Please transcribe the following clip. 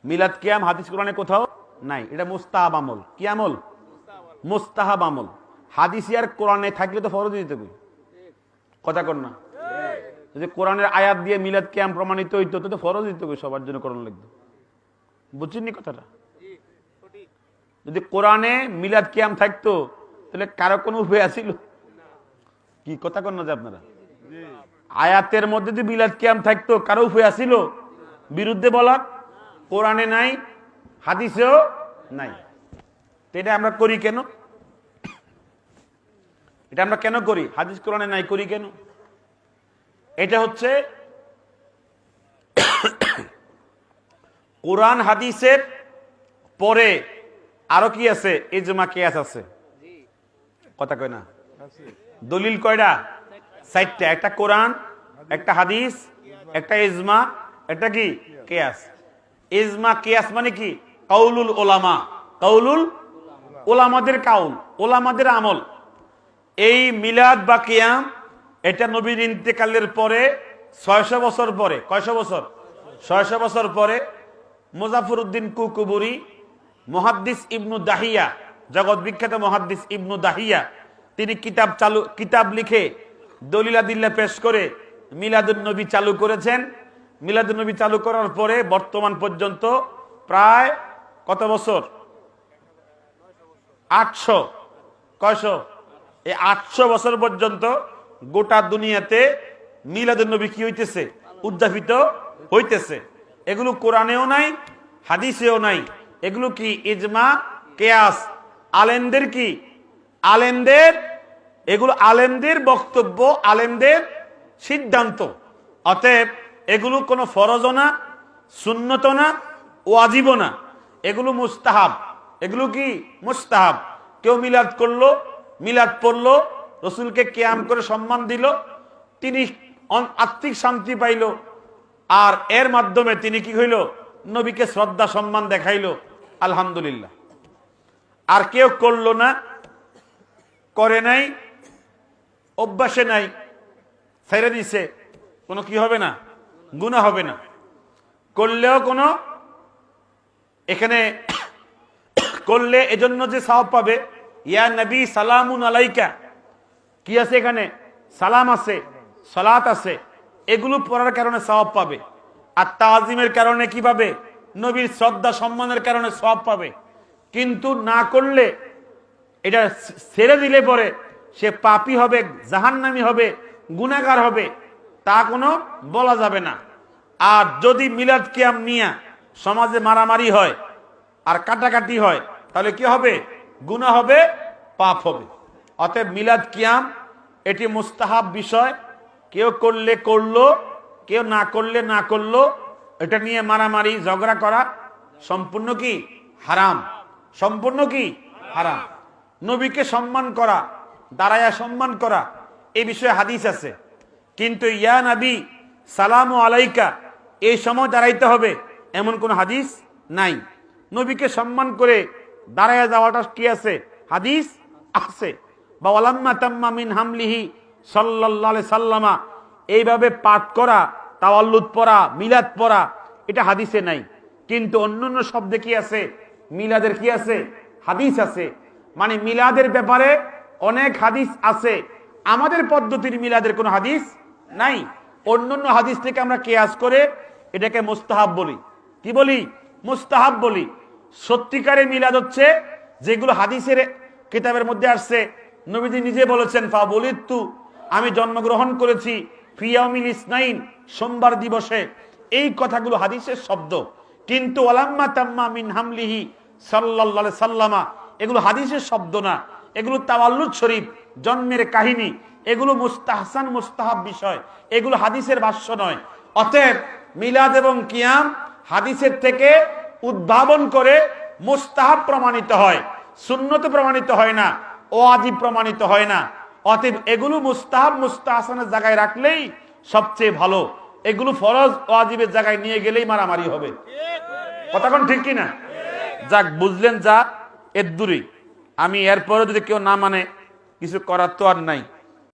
মিলাদ কিয়াম হাদিস কোরআনে কোথাও নাই। এটা মুস্তাহাব আমল। কি আমল? মুস্তাহাব আমল। হাদিসে আর কোরআনে থাকলে তো ফরজ দিতে হবে। কথা কর না? যদি কোরআনের আয়াত দিয়ে মিলাদ কিয়াম প্রমাণিত হইতো তো ফরজ দিতে হবে, সবার জন্য কোরআন লাগবে। বুঝছেননি কথাটা? যদি কোরআনে মিলাদ কিয়াম থাকতো তাহলে কারো কোনো উপায় আছিল? কি কথা কর না যে আপনারা? আয়াতের মধ্যে যদি মিলাদ কিয়াম থাকতো কারো উপায় আছিল বিরুদ্ধে বলার? কোরআনে নাই, হাদিসেও নাই। এটা আমরা করি কেন? এটা আমরা কেন করি? হাদিস কোরআনে নাই, করি কেন? এটা হচ্ছে কোরআন হাদিসের পরে আরো কি আছে? ইজমা কিয়াস আছে। কথা কয় না? দলিল কয়টা? 4টা। একটা কোরআন, একটা হাদিস, একটা ইজমা, একটা কি কিয়াস। ইজমা কিয়াস মানে কি? কাউলুল ওলামা। কাউলুল ওলামাদের কাউল, ওলামাদের আমল। এই মিলাদ বা কিয়াম এটা নবীর ইন্তেকালের পরে 600 বছর পরে, কয়শো বছর? 600 বছর পরে মুজাফফরউদ্দিন কুকুবুরি, মুহাদ্দিস ইবনু দাহিয়া, জগৎ বিখ্যাত মুহাদ্দিস ইবনু দাহিয়া, তিনি কিতাব লিখে দলিলাদিল্লা পেশ করে মিলাদুন নবী চালু করেছেন। মিলাদুন নবী চালু করার পরে বর্তমান পর্যন্ত প্রায় কত বছর? 800। কয়শো? এই 800 বছর পর্যন্ত গোটা দুনিয়াতে মিলাদুন নবী কি হইতেছে? উদযাপিত হইতেছে। এগুলো কোরআনেও নাই, হাদিসেও নাই। এগুলো কি? ইজমা কিয়াস। আলেমদের কি? আলেমদের, এগুলো আলেমদের বক্তব্য, আলেমদের সিদ্ধান্ত। অতএব এগুলো কোনো ফরজও না, সুন্নতও না, ওয়াজিবও না। এগুলো মুস্তাহাব। এগুলো কি? মুস্তাহাব। কেউ মিলাদ করলো, মিলাদ পড়লো, রসুলকে কিয়াম করে সম্মান দিল, তিনি আত্মিক শান্তি পাইল, আর এর মাধ্যমে তিনি কি হইল? নবীকে শ্রদ্ধা সম্মান দেখাইল, আলহামদুলিল্লাহ। আর কেউ করলো না, করে নাই, অভ্যাসে নাই, ছেড়ে দিছে, কোনো কি হবে না? গুনাহ হবে না। করলেও কোনো, এখানে করলে এজন্য যে সওয়াব পাবে, ইয়া নবী সালামুন আলাইকা, কি আছে এখানে? সালাম আছে, সালাত আছে। এগুলো পড়ার কারণে সওয়াব পাবে। আর তাজিমের কারণে কি পাবে? নবীর শ্রদ্ধা সম্মানের কারণে সওয়াব পাবে। কিন্তু না করলে, এটা ছেড়ে দিলে পরে সে পাপী হবে, জাহান্নামী হবে, গুনাহগার হবে, তা কোনো বলা যাবে না। আর যদি মিলাদ কিয়াম নিয়ে সমাজে মারামারি হয় আর কাটাকাটি হয় তাহলে কি হবে? গুনাহ হবে, পাপ হবে। অতএব মিলাদ কিয়াম এটি মুস্তাহাব বিষয়। কেউ করলে করলো, কেউ না করলে না করলো। এটা নিয়ে মারামারি ঝগড়া করা সম্পূর্ণ কি? হারাম। সম্পূর্ণ কি? হারাম। নবীকে সম্মান করা, দাঁড়ায়া সম্মান করা, এই বিষয়ে হাদিস আছে। কিন্তু ইয়া নবী সালামু আলাইকা, এই সময় দাঁড়াইতে হবে এমন কোন হাদিস নাই। নবীকে সম্মান করে দাঁড়ায়া যাওয়াটা কি আছে? হাদিস আছে। বা ওয়ালাম্মা তাম্মা মিন হামলিহি সাল্লাল্লাহু আলাইহি সাল্লামা, এইভাবে পাঠ করা, তাওয়াল্লুদ পড়া, মিলাদ পড়া, এটা হাদিসে নাই। কিন্তু অন্যান্য শব্দে কি আছে? মিলাদের কি আছে? হাদিস আছে। মানে মিলাদের ব্যাপারে অনেক হাদিস আছে। আমাদের পদ্ধতির মিলাদের কোনো হাদিস নাই। অন্যান্য হাদিস থেকে আমরা কিয়াস করে এটাকে মুস্তাহাব বলি। কি বলি? মুস্তাহাব বলি। সত্যিকারের মিলাদ হচ্ছে যেগুলো হাদিসের কিতাবের মধ্যে আসছে। নবীজি নিজে বলেছেন, ফা বলিতু, আমি জন্মগ্রহণ করেছি ফি ইয়াউমিল ইসনাইন, সোমবার দিবসে। এই কথাগুলো হাদিসের শব্দ। কিন্তু ওয়ালাম্মা তাম্মা মিন হামলিহি সাল্লাল্লাহু আলাইহি সাল্লামা, এগুলো হাদিসের শব্দ না। এগুলো তাওয়াল্লুদ শরীফ, জন্মের কাহিনী। এগুলো মুস্তাহসান, মুস্তাহাব বিষয়। এগুলো হাদিসের ভাষ্য নয়। অতএব মিলাদ এবং কিয়াম হাদিসের থেকে উদ্ভাবন করে মুস্তাহাব প্রমাণিত হয়, সুন্নত প্রমাণিত হয় না, ওয়াজিব প্রমাণিত হয় না। অতএব এগুলো মুস্তাহাব, মুস্তাহসানের জায়গায় রাখলেই সবচেয়ে ভালো। এগুলো ফরজ ওয়াজিবের জায়গায় নিয়ে গেলেই মারামারি হবে। কথা কোন ঠিক কিনা? যাক, বুঝলেন? যা এর দূরই। আমি এরপরে যদি কেউ না মানে, কিছু করার তো আর নাই।